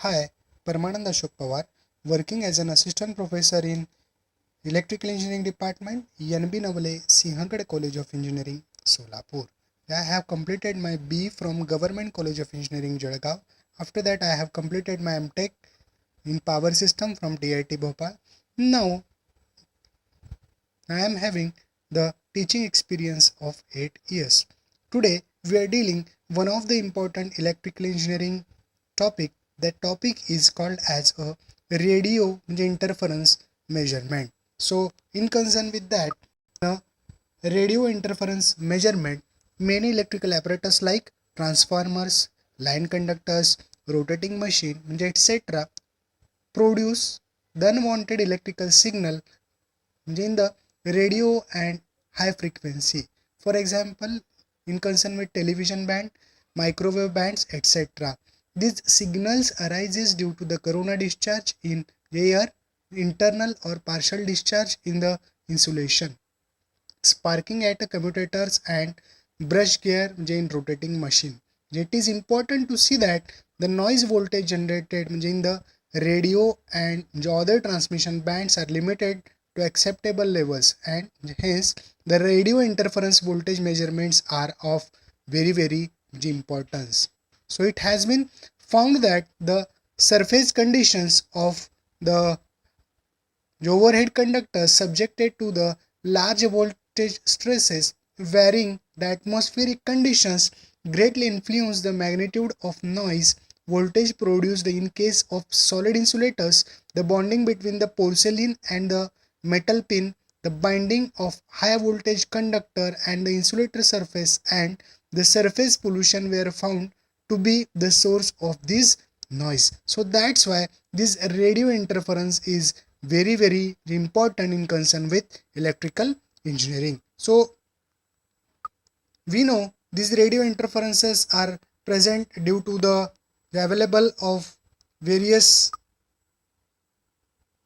Hi, Paramanand Ashok Pawar, working as an assistant professor in Electrical Engineering Department, NB Navale, Sinhagad College of Engineering, Solapur. I have completed my B from Government College of Engineering, Jalgaon. After that, I have completed my MTech in Power System from TIT Bhopal. Now, I am having the teaching experience of 8 years. Today, we are dealing one of the important electrical engineering topic. That topic is called as a radio interference measurement. So, in concern with that, radio interference measurement, many electrical apparatus like transformers, line conductors, rotating machine, etc. produce the unwanted electrical signal in the radio and high frequency. For example, in concern with television band, microwave bands, etc. These signals arises due to the corona discharge in air, internal or partial discharge in the insulation, sparking at commutators and brush gear in rotating machine. It is important to see that the noise voltage generated in the radio and the other transmission bands are limited to acceptable levels, and hence the radio interference voltage measurements are of very importance. So it has been found that the surface conditions of the overhead conductors subjected to the large voltage stresses varying the atmospheric conditions greatly influence the magnitude of noise voltage produced. In case of solid insulators, the bonding between the porcelain and the metal pin, the binding of high voltage conductor and the insulator surface, and the surface pollution were found to be the source of this noise. So that's why this radio interference is very important in concern with electrical engineering. So we know these radio interferences are present due to the available of various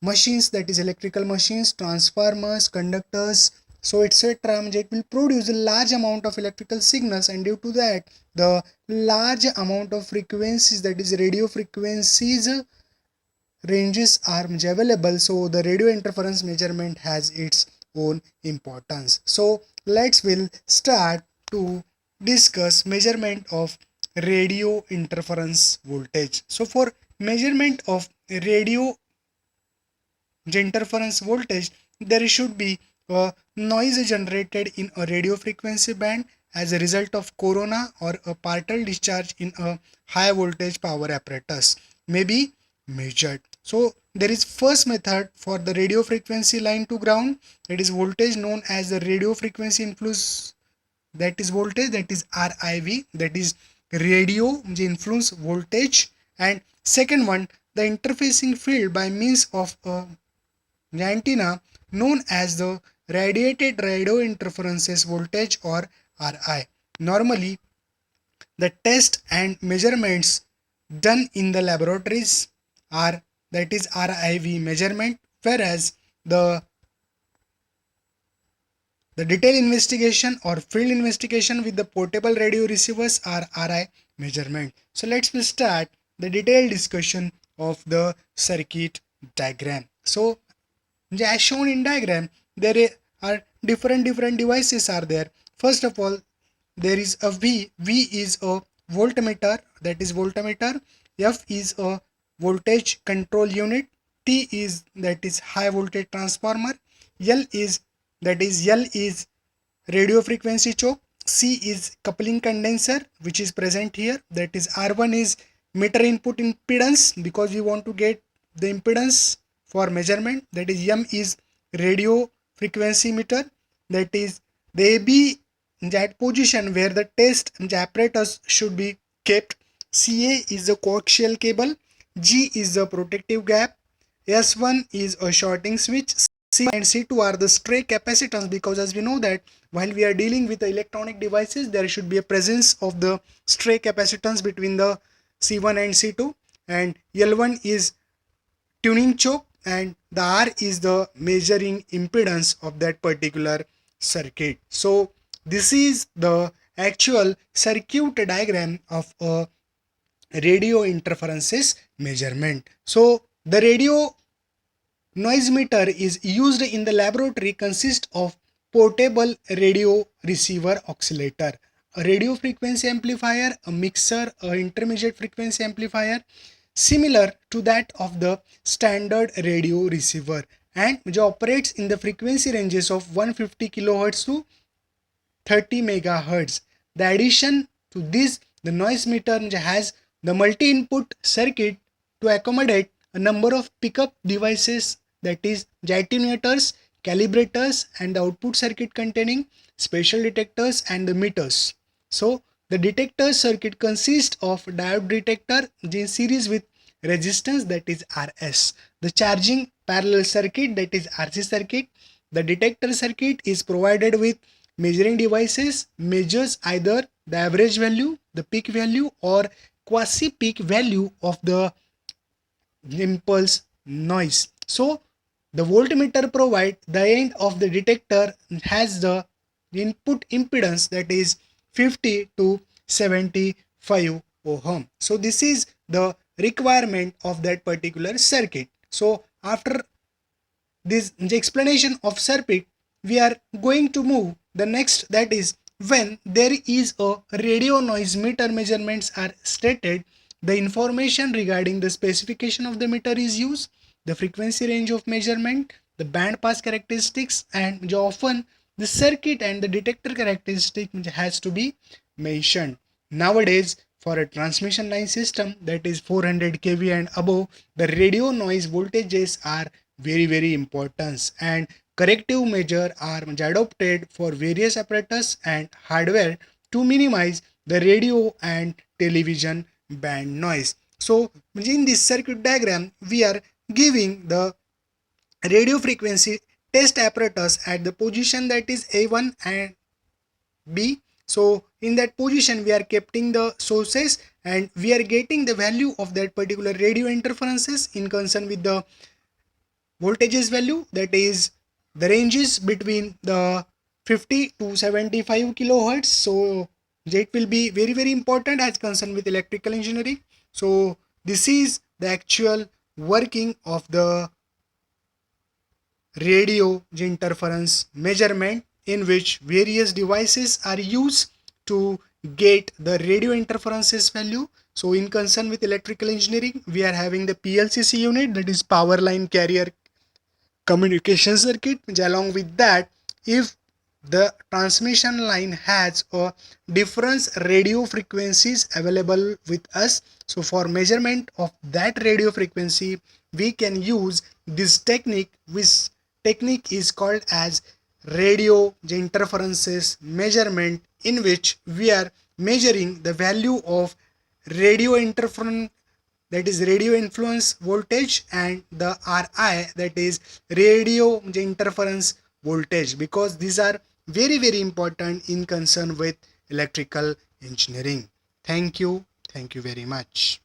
machines, that is electrical machines, transformers, conductors, so etc. It will produce a large amount of electrical signals, and due to that the large amount of frequencies, that is radio frequencies ranges are available. So the radio interference measurement has its own importance. So will start to discuss measurement of radio interference voltage. So for measurement of radio interference voltage, there should be a noise generated in a radio frequency band as a result of corona or a partial discharge in a high voltage power apparatus may be measured. So there is first method for the radio frequency line to ground, that is voltage known as the radio frequency influence, that is voltage, that is RIV, that is radio influence voltage. And second one, the interfacing field by means of a antenna known as the radiated radio interferences voltage or RI. Normally the test and measurements done in the laboratories are, that is RIV measurement, whereas the detailed investigation or field investigation with the portable radio receivers are RI measurement. So let's start the detailed discussion of the circuit diagram. So as shown in diagram, there are different devices are there. First of all, there is a V. V is a voltmeter, that is voltmeter. F is a voltage control unit. T is, that is high voltage transformer. L is, that is L is radio frequency choke. C is coupling condenser, which is present here, that is R1 is meter input impedance, because we want to get the impedance for measurement, that is M is radio frequency meter, that is the AB that position where the test apparatus should be kept. CA is the coaxial cable. G is the protective gap. S1 is a shorting switch. C and C2 are the stray capacitance, because as we know that while we are dealing with the electronic devices, there should be a presence of the stray capacitance between the C1 and C2. And L1 is tuning choke, and the R is the measuring impedance of that particular circuit. So this is the actual circuit diagram of a radio interferences measurement. So the radio noise meter is used in the laboratory, consists of portable radio receiver oscillator, a radio frequency amplifier, a mixer, a intermediate frequency amplifier similar to that of the standard radio receiver, and which operates in the frequency ranges of 150 kilohertz to 30 megahertz. The addition to this, the noise meter has the multi-input circuit to accommodate a number of pickup devices, that is attenuators, calibrators, and the output circuit containing special detectors and the meters. So the detector circuit consists of diode detector in series with resistance, that is RS, the charging parallel circuit, that is RC circuit. The detector circuit is provided with measuring devices, measures either the average value, the peak value, or quasi peak value of the impulse noise. So the voltmeter provide the end of the detector has the input impedance, that is 50 to 75 ohm. So this is the requirement of that particular circuit. So after this explanation of circuit, we are going to move the next, that is when there is a radio noise meter measurements are stated, the information regarding the specification of the meter is used, the frequency range of measurement, the band pass characteristics, and often the circuit and the detector characteristic has to be mentioned. Nowadays, for a transmission line system that is 400 kV and above, the radio noise voltages are very important, and corrective measures are adopted for various apparatus and hardware to minimize the radio and television band noise. So in this circuit diagram, we are giving the radio frequency test apparatus at the position, that is A1 and B. So in that position we are keeping the sources, and we are getting the value of that particular radio interferences in concern with the voltages value, that is the ranges between the 50 to 75 kilohertz. So it will be very important as concerned with electrical engineering. So this is the actual working of the radio interference measurement, in which various devices are used to get the radio interferences value. So in concern with electrical engineering, we are having the PLCC unit, that is power line carrier communication circuit, which along with that, if the transmission line has a different radio frequencies available with us, so for measurement of that radio frequency we can use this technique, which technique is called as radio interferences measurement, in which we are measuring the value of radio interference, that is radio influence voltage, and the RI, that is radio interference voltage, because these are very important in concern with electrical engineering. Thank you very much.